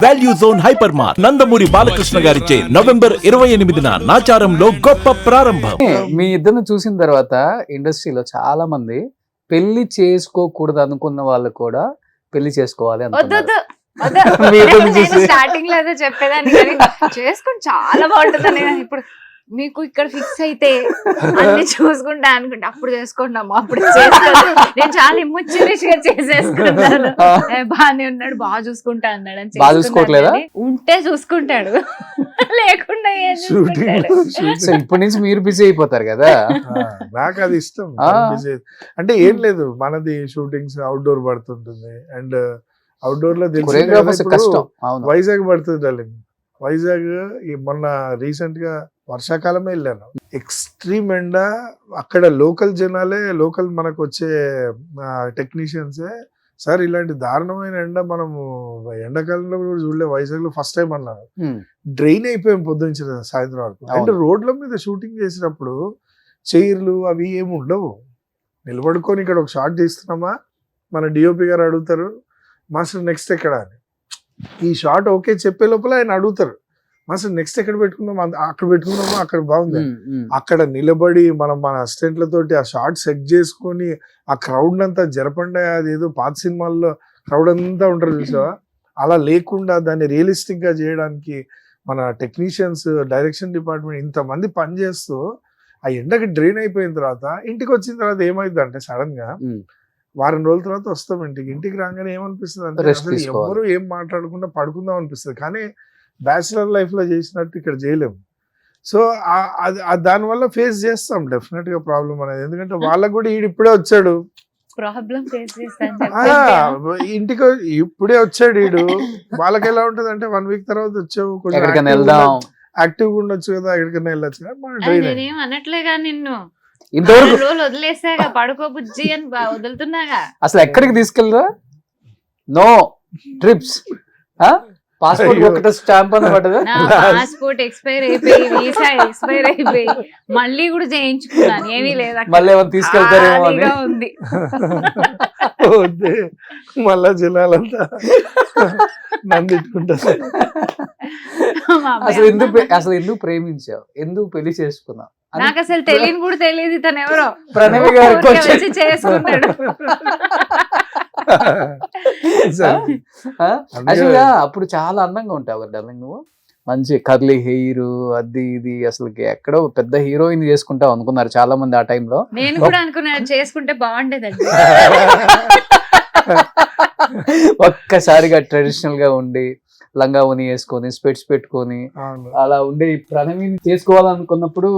Value zone hyper mart Nandamuri Balakrishna గారిచే నవంబర్ 28న నాచారంలో గొప్ప ప్రారంభం. మీ ఇద్దరిని చూసిన తర్వాత ఇండస్ట్రీలో చాలా మంది పెళ్లి చేసుకోకూడదు అనుకున్న వాళ్ళు కూడా పెళ్లి చేసుకోవాలి అనుకున్నారు. స్టార్టింగ్ లో అదే చెప్పేదాన్ని కానీ చేసుకుని చాలా బాగుంటుంది. ఇప్పుడు మీకు ఇక్కడ ఫిక్స్ అయితే అన్ని చూసుకుంటా అనుకుంటా అప్పుడు చేసుకుంటాము, అప్పుడు నేను చాలా ఇమ్మొచ్చినగా చేసేసుకుంటాను. బాగానే ఉన్నాడు, బాగా చూసుకుంటా అన్నాడు అని చూసుకోవట్లేదా? ఉంటే చూసుకుంటాడు, లేకుండా సో ఇప్పటి నుంచి మీరు బిజీ అయిపోతారు కదా. నాకు అది ఇష్టం. అంటే ఏం లేదు, మనది షూటింగ్స్ అవుట్డోర్ పడుతుంటుంది అండ్ అవుట్డోర్ లో కష్టం. వైజాగ్ పడుతుంది డార్లింగ్. వైజాగ్ మొన్న రీసెంట్ గా వర్షాకాలమే వెళ్ళాను. ఎక్స్ట్రీమ్ ఎండ, అక్కడ లోకల్ జనాలే, లోకల్ మనకు వచ్చే టెక్నీషియన్సే సార్ ఇలాంటి దారుణమైన ఎండ మనము ఎండాకాలంలో కూడా చూడలే వైజాగ్ లో ఫస్ట్ టైం అన్నారు. డ్రైన్ అయిపోయాం పొద్దున్న సాయంత్రం వరకు. అండ్ రోడ్ల మీద షూటింగ్ చేసినప్పుడు చైర్లు అవి ఏమి ఉండవు. నిలబడుకొని ఇక్కడ ఒక షాట్ తీస్తున్నామా, మన డిఓపి గారు అడుగుతారు మాస్టర్ నెక్స్ట్ ఎక్కడ అని. ఈ షాట్ ఓకే చెప్పే లోపల ఆయన అడుగుతారు మాస్టర్ నెక్స్ట్ ఎక్కడ పెట్టుకుందాం, అక్కడ పెట్టుకుందామా, అక్కడ బాగుంది. అక్కడ నిలబడి మనం మన అసిస్టెంట్లతోటి ఆ షాట్ సెట్ చేసుకొని ఆ క్రౌడ్ అంతా జరపండి. అదేదో పాత సినిమాల్లో క్రౌడ్ అంతా ఉంటారు చూసావా, అలా లేకుండా దాన్ని రియలిస్టిక్ గా చేయడానికి మన టెక్నీషియన్స్, డైరెక్షన్ డిపార్ట్మెంట్ ఇంతమంది పనిచేస్తూ ఆ ఎండకి డ్రైన్ అయిపోయిన తర్వాత ఇంటికి వచ్చిన తర్వాత ఏమైంది అంటే సడన్ గా వారం రోజుల తర్వాత వస్తాం ఇంటికి రాగానే ఏమనిపిస్తుంది అంటే అసలు ఎవరు ఏం మాట్లాడకుండా పడుకుందాం అనిపిస్తుంది. కానీ బ్యాచిలర్ లైఫ్ లో చేసినట్టు ఇక్కడ చేయలేము. సో దానివల్ల ఫేస్ చేస్తాం డెఫినెట్ గా ప్రాబ్లం అనేది. ఎందుకంటే వాళ్ళకు కూడా ఇప్పుడే వచ్చాడు, ప్రాబ్లం ఫేస్ చేస్తాను ఇంటికి ఇప్పుడే వచ్చాడు ఈడు. వాళ్ళకి ఎలా ఉంటది అంటే 1 వీక్ తర్వాత వచ్చావు, కొంచెం యాక్టివ్ గా ఉండొచ్చు కదా, ఎక్కడికైనా వెళ్ళొచ్చు కదా. నేనేం అనట్లేగా నిన్ను, ఇంతవరకు రోజులు వదిలేసాగా, పడుకో బుజ్జి అని వదులుతున్నాగా. అసలు ఎక్కడికి తీసుకెళ్ళరా? నో ట్రిప్స్, పాస్పోర్ట్ ఒకటి స్టాంప్ అని పడ్డదా? పాస్పోర్ట్ ఎక్స్పైర్ అయిపోయి, వీసా ఎక్స్పైర్ అయిపోయి, మళ్ళీ కూడా చేయించుకున్నాను, ఏమీ లేదా. మళ్ళీ ఏమైనా తీసుకెళ్తారేమో అని ఉంది. మళ్ళా జనాలంతా నన్ను తిట్టుకుంటారు. అసలు ఎందుకు ప్రేమించావు, ఎందుకు పెళ్లి చేసుకున్నావు? నాకు అసలు తెలియని కూడా తెలియదు తను ఎవరో. ప్రణవి గారు చేసుకున్నాడు. యాక్చువల్గా అప్పుడు చాలా అందంగా ఉంటావు కదా నువ్వు, మంచి కర్లీ హెయిర్, అది ఇది. అసలు ఎక్కడో పెద్ద హీరోయిన్ చేసుకుంటావు అనుకున్నారు చాలా మంది ఆ టైంలో. నేను కూడా అనుకున్నాను చేసుకుంటే బాగుండేదండి. ఒక్కసారిగా ట్రెడిషనల్ గా ఉండి లంగా ఉని వేసుకొని స్పెట్స్ పెట్టుకొని అలా ఉండే ప్రణవిని చేసుకోవాలనుకున్నప్పుడు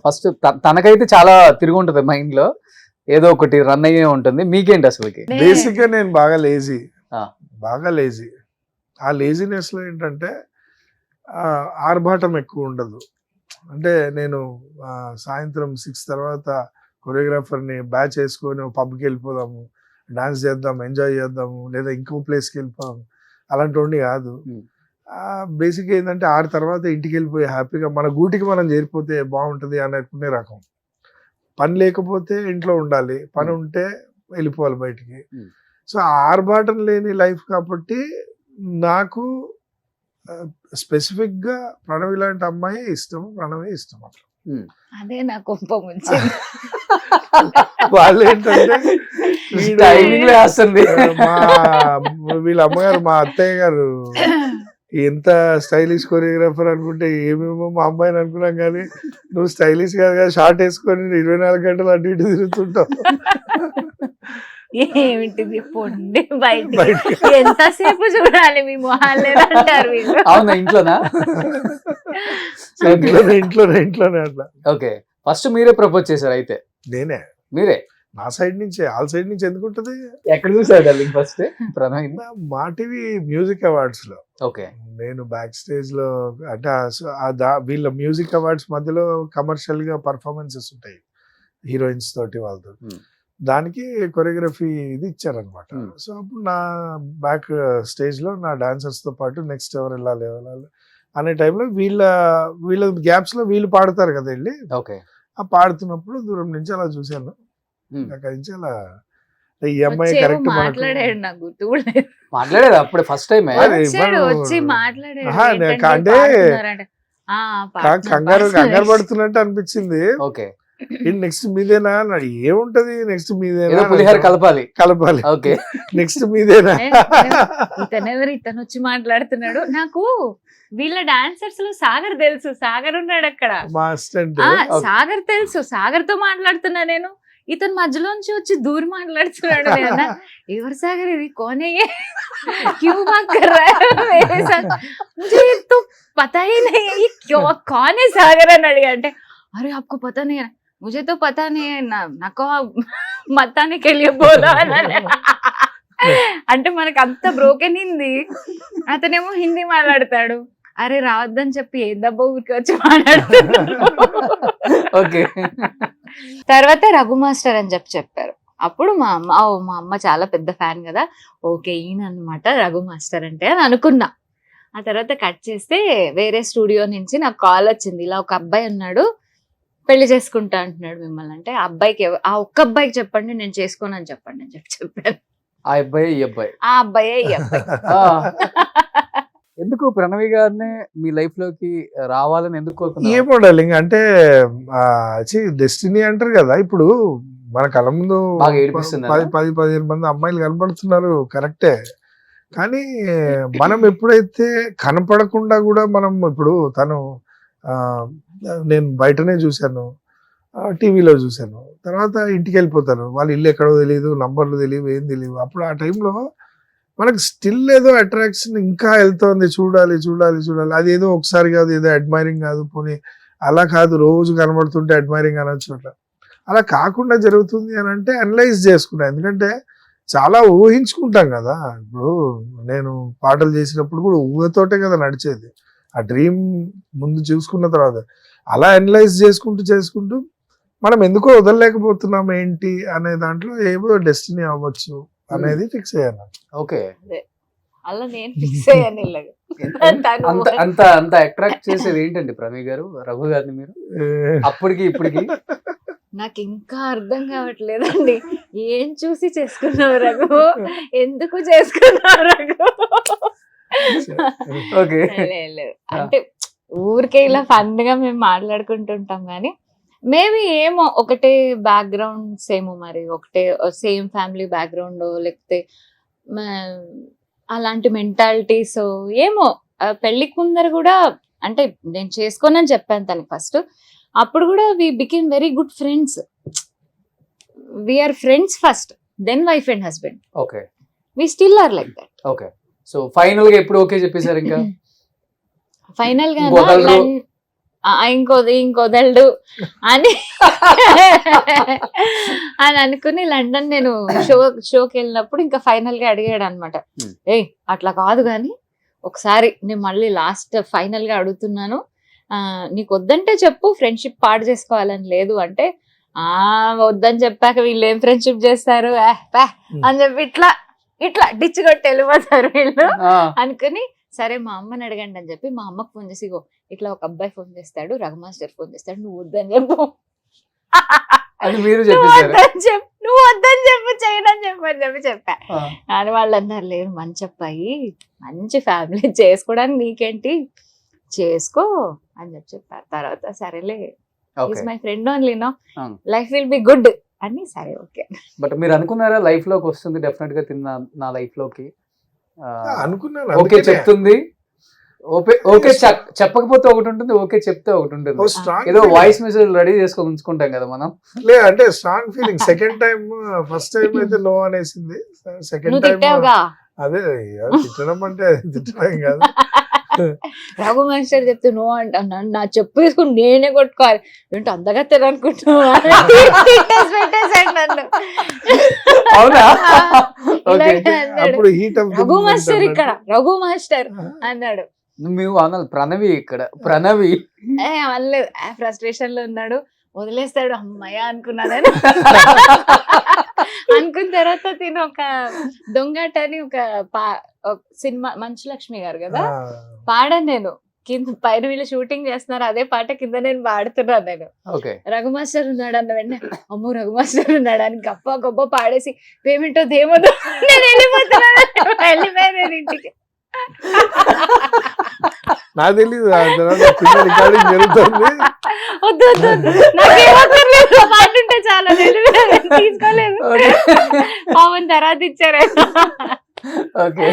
ఫస్ట్ తనకైతే చాలా తిరిగి ఉంటది మైండ్ లో, ఏదో ఒకటి రన్ అయ్యే ఉంటుంది. మీకేంటి అసలుకి? బేసిక్ గా నేను బాగా లేజీ. ఆ లేజినెస్ లో ఏంటంటే ఆర్భాటం ఎక్కువ ఉండదు. అంటే నేను సాయంత్రం 6 తర్వాత కొరియోగ్రాఫర్ని బ్యాచ్ వేసుకొని పబ్కి వెళ్ళిపోదాము, డాన్స్ చేద్దాం, ఎంజాయ్ చేద్దాము, లేదా ఇంకో ప్లేస్కి వెళ్ళిపోదాము, అలాంటి కాదు. బేసిక్ ఏంటంటే 6 తర్వాత ఇంటికి వెళ్ళిపోయి హ్యాపీగా మన గూటికి మనం చేరిపోతే బాగుంటుంది అనుకునే రకం. పని లేకపోతే ఇంట్లో ఉండాలి, పని ఉంటే వెళ్ళిపోవాలి బయటికి. సో ఆర్భాటం లేని లైఫ్ కాబట్టి నాకు స్పెసిఫిక్ గా ప్రణవి లాంటి అమ్మాయి ఇష్టం, ప్రణవి ఇష్టం. అట్లా అదే నా కోపం వచ్చింది. వాళ్ళు ఏంటంటే వీళ్ళ అమ్మగారు, మా అత్తయ్య గారు ఎంత స్టైలిష్ కొరియోగ్రాఫర్ అనుకుంటే ఏమేమో మా అమ్మాయిని అనుకున్నాం, కానీ నువ్వు స్టైలిష్ కాదు, షార్ట్ వేసుకొని 24 గంటలు అటు ఇటు తిరుగుతుంటావు. ఏమిటిది పొండి బయట ఎంతసేపు చూడాలి మీ మొహాలు అంటారు. అవునా? ఇంట్లోనా? ఇంట్లోనే అట్లా. ఓకే, ఫస్ట్ మీరే ప్రపోజ్ చేశారు అయితే? నేనే. మీరే? నా సైడ్ నుంచే. ఆల్ సైడ్ నుంచి ఎందుకుంటది? ఎక్కడ చూసారు ఫస్ట్ ప్రణవి? మా టీవీ మ్యూజిక్ అవార్డ్స్ లో. ఓకే, నేను బ్యాక్ స్టేజ్ లో, అంటే వీళ్ళ మ్యూజిక్ అవార్డ్స్ మధ్యలో కమర్షియల్ గా పర్ఫార్మెన్సెస్ ఉంటాయి హీరోయిన్స్ తోటి, వాళ్ళతో. దానికి కొరియోగ్రఫీ ఇది ఇచ్చారనమాట. సో అప్పుడు నా బ్యాక్ స్టేజ్ లో నా డాన్సర్స్ తో పాటు నెక్స్ట్ ఎవరు వెళ్ళాలి అనే టైంలో వీళ్ళ గ్యాప్స్ లో వీళ్ళు పాడతారు కదా వెళ్ళి. ఓకే, ఆ పాడుతున్నప్పుడు దూరం నుంచి అలా చూశాను. అక్కడి నుంచి అలా ఈ అమ్మాయి వచ్చేమో కరెక్ట్ మాట్లాడాడు, నాకు గుర్తు కూడా లేదు. మాట్లాడేది అప్పుడే ఫస్ట్ టైం అదే వచ్చాడు, మనం- వచ్చి మాట్లాడాడు. ఆహా, ఏంటంటే అంటే పాడుతున్నారంట. ఆ, కంగారు పాడుతున్నారు. పడుతున్నట్టు అనిపించింది. ఓకే, నెక్స్ట్ మీదేనా అన్నాడు. ఏముంటది నెక్స్ట్ ఏదో మీదేనా పులిహార కలపాలి. కలపాలి. ఓకే, నెక్స్ట్ మీదేనా ఇతనెవరు, ఇతను వచ్చి మాట్లాడుతున్నాడు. నాకు వీళ్ళ డాన్సర్స్ లో సాగర్ తెలుసు, సాగర్ ఉన్నాడు అక్కడ. మా అసిస్టెంట్. సాగర్ తెలుసు, సాగర్ తో మాట్లాడుతున్నా నేను. ఇతను మధ్యలోంచి వచ్చి దూరి మాట్లాడుతున్నాడు. నేను ఎవరు సాగర్ ఇది, కోనే క్యూ బాత్ కర్ రहा है मेरे साथ, मुझे तो पता ही नहीं है ये क्यों, कौन है सागर అని అడిగా. అంటే अरे आपको पता नहीं है, मुझे तो पता नहीं है ना, నాకు మతానే के लिए बोला అంటే మనకు అంత బ్రోకెన్ హిందీ, అతనేమో హిందీ మాట్లాడతాడు. అరే రావద్దని చెప్పి ఏ దెబ్బ ఊరికి వచ్చి మాట్లాడుతున్నాడు. ఓకే. తర్వాత రఘు మాస్టర్ అని చెప్పారు. అప్పుడు మా అమ్మ చాలా పెద్ద ఫ్యాన్ కదా, ఓకే ఈయన అనమాట రఘు మాస్టర్ అంటే అని అనుకున్నా. ఆ తర్వాత కట్ చేస్తే వేరే స్టూడియో నుంచి నాకు కాల్ వచ్చింది, ఇలా ఒక అబ్బాయి ఉన్నాడు పెళ్లి చేసుకుంటా అంటున్నాడు మిమ్మల్ని. అంటే ఆ అబ్బాయికి ఆ ఒక్క అబ్బాయికి చెప్పండి, నేను చేసుకోనని చెప్పండి అని చెప్పారు. ఆ అబ్బాయి ఈ అబ్బాయి, ఆ అబ్బాయే ఈ అబ్బాయి. ఎందుకు ప్రణవి గారిని మీ లైఫ్ లోకి రావాలని ఎందుకు కోరుకున్నారు? ఏ మోడలింగ్ అంటే డెస్టినీ అంటారు కదా. ఇప్పుడు మన కళ్ళ ముందు బాగా ఏడిపిస్తుందా? 10-15 మంది అమ్మాయిలు కనపడుతున్నారు, కరెక్టే. కానీ మనం ఎప్పుడైతే కనపడకుండా కూడా మనం ఇప్పుడు తను నేను బయటనే చూశాను, టీవీలో చూశాను, తర్వాత ఇంటికి వెళ్ళిపోతాను, వాళ్ళ ఇల్లు ఎక్కడో తెలియదు, నంబర్లు తెలియదు, ఏం తెలియదు. అప్పుడు ఆ టైంలో మనకు స్టిల్ ఏదో అట్రాక్షన్ ఇంకా వెళ్తోంది, చూడాలి చూడాలి చూడాలి. అది ఏదో ఒకసారి కాదు, ఏదో అడ్మైరింగ్ కాదు, పోనీ అలా కాదు రోజు కనబడుతుంటే అడ్మైరింగ్ అనొచ్చు. అలా కాకుండా జరుగుతుంది అని అంటే అనలైజ్ చేసుకున్నా. ఎందుకంటే చాలా ఊహించుకుంటాం కదా. ఇప్పుడు నేను పాటలు చేసినప్పుడు కూడా ఊహతోటే కదా నడిచేది. ఆ డ్రీమ్ ముందు చూసుకున్న తర్వాత అలా అనలైజ్ చేసుకుంటూ మనం ఎందుకో వదలలేకపోతున్నాం ఏంటి అనే దాంట్లో ఏదో డెస్టినీ అవ్వచ్చు అనేది ఫిక్స్ అయ్యాను. ఓకే, అలా నేను ఫిక్స్ అయ్యాను. ఇలాగా అంత అంత అంత అట్రాక్ట్ చేసేది ఏంటండి ప్రణవి గారు రఘు గారిని మీరు అప్పటికి ఇప్పటికి? నాకు ఇంకా అర్థం కావట్లేదండి. ఏం చూసి చేసుకున్నావు రఘు, ఎందుకు చేసుకున్నావు రఘు? ఓకే, లేదు అంటే ఊరికే ఇలా ఫన్ గా మేము మాట్లాడుకుంటుంటాం కానీ మేబీ ఏమో ఒకటే బ్యాక్గ్రౌండ్స్ ఏమో, మరి ఒకటే సేమ్ ఫ్యామిలీ బ్యాక్గ్రౌండ్, లేకపోతే అలాంటి మెంటాలిటీస్ ఏమో. పెళ్లికి ముందర కూడా అంటే నేను చేసుకోనని చెప్పాను తనకి ఫస్ట్. అప్పుడు కూడా we became very good friends. We are friends first, then wife and husband. Okay, we still are like that. Okay. So final గా ఎప్పుడు ఓకే చెప్పేశారు? ఇంకా ఫైనల్ గా ఇంకొదలరు. ఇంకొదలడు అని అని అనుకుని లండన్ నేను షోకి వెళ్ళినప్పుడు ఇంకా ఫైనల్ గా అడిగాడు అనమాట, ఏయ్ అట్లా కాదు కానీ ఒకసారి నేను మళ్ళీ లాస్ట్ ఫైనల్ గా అడుగుతున్నాను, నీకు వద్దంటే చెప్పు, ఫ్రెండ్షిప్ పాడు చేసుకోవాలని లేదు అంటే, వద్దని చెప్పాక వీళ్ళు ఏం ఫ్రెండ్షిప్ చేస్తారు అని చెప్పి ఇట్లా డిచ్ కొట్టి వెళ్ళిపోతారు వీళ్ళు అనుకుని, సరే మా అమ్మని అడగండి అని చెప్పి మా అమ్మకు ఫోన్ చేసి, ఇట్లా ఒక అబ్బాయి ఫోన్ చేస్తాడు, రఘు మాస్టర్ ఫోన్ చేస్తాడు, నువ్వు వద్దని చెప్పు, నువ్వు వద్దని చెప్పు, చేయనని చెప్పని చెప్పా. అని వాళ్ళు అన్నారు, లేదు మంచి అబ్బాయి, మంచి ఫ్యామిలీ, చేసుకోవడానికి నీకేంటి, చేసుకో అని చెప్పారు. తర్వాత సరేలే, is my friend only, no life will be good అని. సరే ఓకే. బట్ మీరు అనుకున్నారా లైఫ్ లోకి వస్తుంది డెఫినెట్ గా నా లైఫ్ లోకి అనుకున్నాను. ఓకే చెప్తుంది, ఓకే చెప్పకపోతే ఒకటి ఉంటుంది, ఓకే చెప్తే ఒకటి ఉంటుంది. ఏదో వాయిస్ మెసేజ్ రెడీ చేసుకొని ఉంచుకుంటాం కదా మనం. లేదు అంటే strong feeling. Second time, first time అయితే నో అనేసింది. సెకండ్ టైం అదే తిట్టడం అంటే తిట్టడం కాదు. రఘు మాస్టర్ చెప్తే నో అంటా, నా చెప్పు తీసుకుని నేనే కొట్టుకోవాలి, ఏంటో అంతగా తెలనుకుంటున్నావు. అవునా? అప్పుడు హీట్ ఆఫ్ రఘు మాస్టర్ ఇక్కడ, రఘు మాస్టర్ అన్నాడు. మేము అనాలి ప్రణవి ఇక్కడ, ప్రణవి అనలేదు. ఫ్రస్ట్రేషన్ లో ఉన్నాడు, వదిలేస్తాడు అమ్మయ్య అనుకున్నాను. అనుకున్న తర్వాత తిను ఒక దొంగట అని ఒక సినిమా, మంచు లక్ష్మి గారు కదా, పాడాను నేను, కింద పైన వీళ్ళు షూటింగ్ చేస్తున్నారు, అదే పాట కింద నేను పాడుతున్నాను. నేను ఓకే రఘు మాస్టర్ ఉన్నాడు అన్న వెంటనే అమ్మో రఘు మాస్టర్ ఉన్నాడు అని గప్ప గొప్ప పాడేసి పేమెంట్ దేమోదో నేను వెళ్ళిపోతున్నాను. వెళ్ళిపోయాను నేను ఇంటికి. నాకు తెలీదు రికార్డింగ్ జరుగుతుంది. వద్దు వద్దు వద్దు, నాకేమక్కర్లేదు, పాట ఉంటే చాలా తీసుకోలేదు. పవన్ తర్వాత ఇచ్చారు. ఓకే